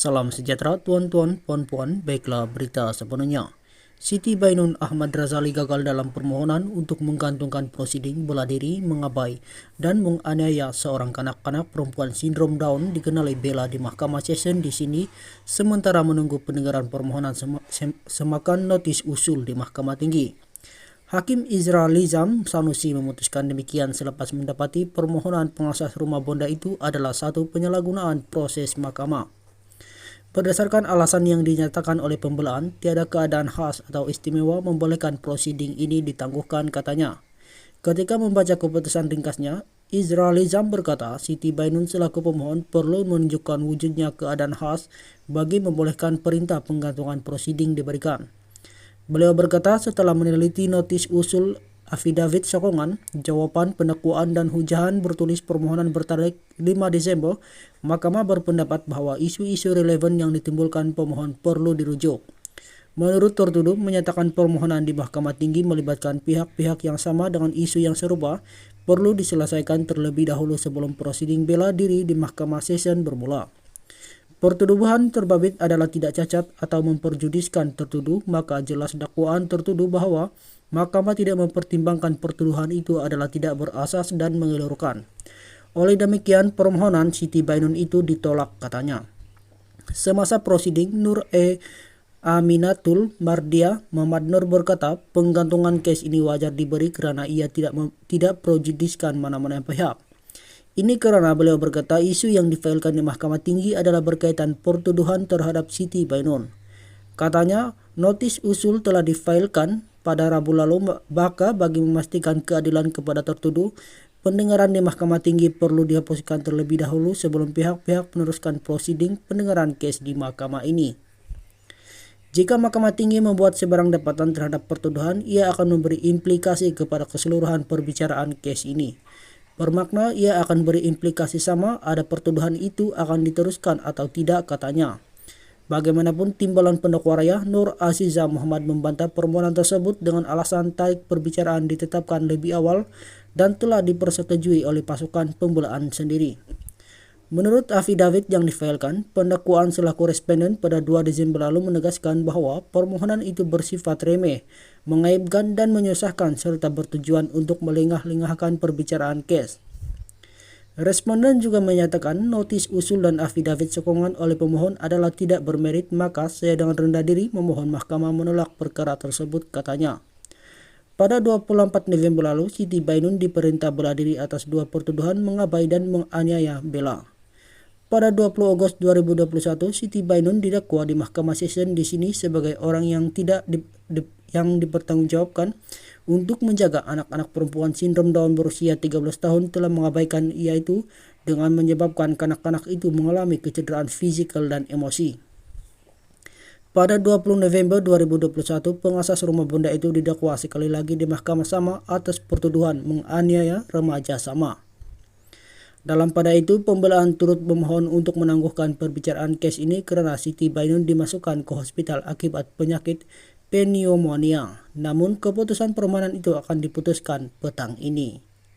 Salam sejahtera tuan-tuan, puan-puan, baiklah berita sepenuhnya. Siti Bainun Ahmad Razali gagal dalam permohonan untuk menggantungkan prosiding bela diri, mengabai, dan menganiaya seorang kanak-kanak perempuan sindrom Down dikenali bela di Mahkamah Session di sini, sementara menunggu pendengaran permohonan semakan notis usul di Mahkamah Tinggi. Hakim Izra Lizam Sanusi memutuskan demikian selepas mendapati permohonan pengasas rumah bonda itu adalah satu penyalahgunaan proses mahkamah. Berdasarkan alasan yang dinyatakan oleh pembelaan, tiada keadaan khas atau istimewa membolehkan prosiding ini ditangguhkan, katanya. Ketika membaca keputusan ringkasnya, Izra Lizam berkata Siti Bainun selaku pemohon perlu menunjukkan wujudnya keadaan khas bagi membolehkan perintah penggantungan prosiding diberikan. Beliau berkata setelah meneliti notis usul afidavit sokongan, jawaban pendakwaan dan hujahan bertulis permohonan bertarik 5 Desember, Mahkamah berpendapat bahwa isu-isu relevan yang ditimbulkan pemohon perlu dirujuk. Menurut tertuduh, menyatakan permohonan di Mahkamah Tinggi melibatkan pihak-pihak yang sama dengan isu yang serupa perlu diselesaikan terlebih dahulu sebelum prosiding bela diri di Mahkamah Session bermula. Pertuduhan terbabit adalah tidak cacat atau memperjudiskan tertuduh, maka jelas dakwaan tertuduh bahwa Mahkamah tidak mempertimbangkan pertuduhan itu adalah tidak berasas dan mengelurkan. Oleh demikian, permohonan Siti Bainun itu ditolak, katanya. Semasa prosiding, Nur Aminatul Mardia Muhammad Nur berkata penggantungan kes ini wajar diberi karena ia tidak prejudiskan mana-mana pihak. Ini karena beliau berkata isu yang difailkan di Mahkamah Tinggi adalah berkaitan pertuduhan terhadap Siti Bainun. Katanya, notis usul telah difailkan pada Rabu lalu, maka bagi memastikan keadilan kepada tertuduh, pendengaran di Mahkamah Tinggi perlu dihapuskan terlebih dahulu sebelum pihak-pihak meneruskan prosiding pendengaran kes di mahkamah ini. Jika Mahkamah Tinggi membuat sebarang dapatan terhadap pertuduhan, ia akan memberi implikasi kepada keseluruhan perbicaraan kes ini. Bermakna ia akan beri implikasi sama ada pertuduhan itu akan diteruskan atau tidak, katanya. Bagaimanapun timbalan pendakwa raya Nur Aziza Muhammad membantah permohonan tersebut dengan alasan tarik perbicaraan ditetapkan lebih awal dan telah dipersetujui oleh pasukan pembelaan sendiri. Menurut afidavit yang difailkan, pendakwaan selaku responden pada 2 Desember lalu menegaskan bahwa permohonan itu bersifat remeh, mengaibkan dan menyusahkan serta bertujuan untuk melengah-lengahkan perbicaraan kes. Responden juga menyatakan notis usul dan afidavit sokongan oleh pemohon adalah tidak bermerit, maka saya dengan rendah diri memohon mahkamah menolak perkara tersebut, katanya. Pada 24 November lalu, Siti Bainun diperintah bela diri atas 2 pertuduhan mengabai dan menganiaya bela. Pada 20 Agustus 2021, Siti Bainun didakwa di Mahkamah Session di sini sebagai orang yang tidak dipertanggungjawabkan untuk menjaga anak-anak perempuan sindrom Down berusia 13 tahun telah mengabaikan ia itu dengan menyebabkan kanak-kanak itu mengalami kecederaan fisikal dan emosi. Pada 20 November 2021, pengasas rumah bonda itu didakwa sekali lagi di mahkamah sama atas pertuduhan menganiaya remaja sama. Dalam pada itu, pembelaan turut memohon untuk menangguhkan perbicaraan kes ini karena Siti Bainun dimasukkan ke hospital akibat penyakit pneumonia. Namun, keputusan permohonan itu akan diputuskan petang ini.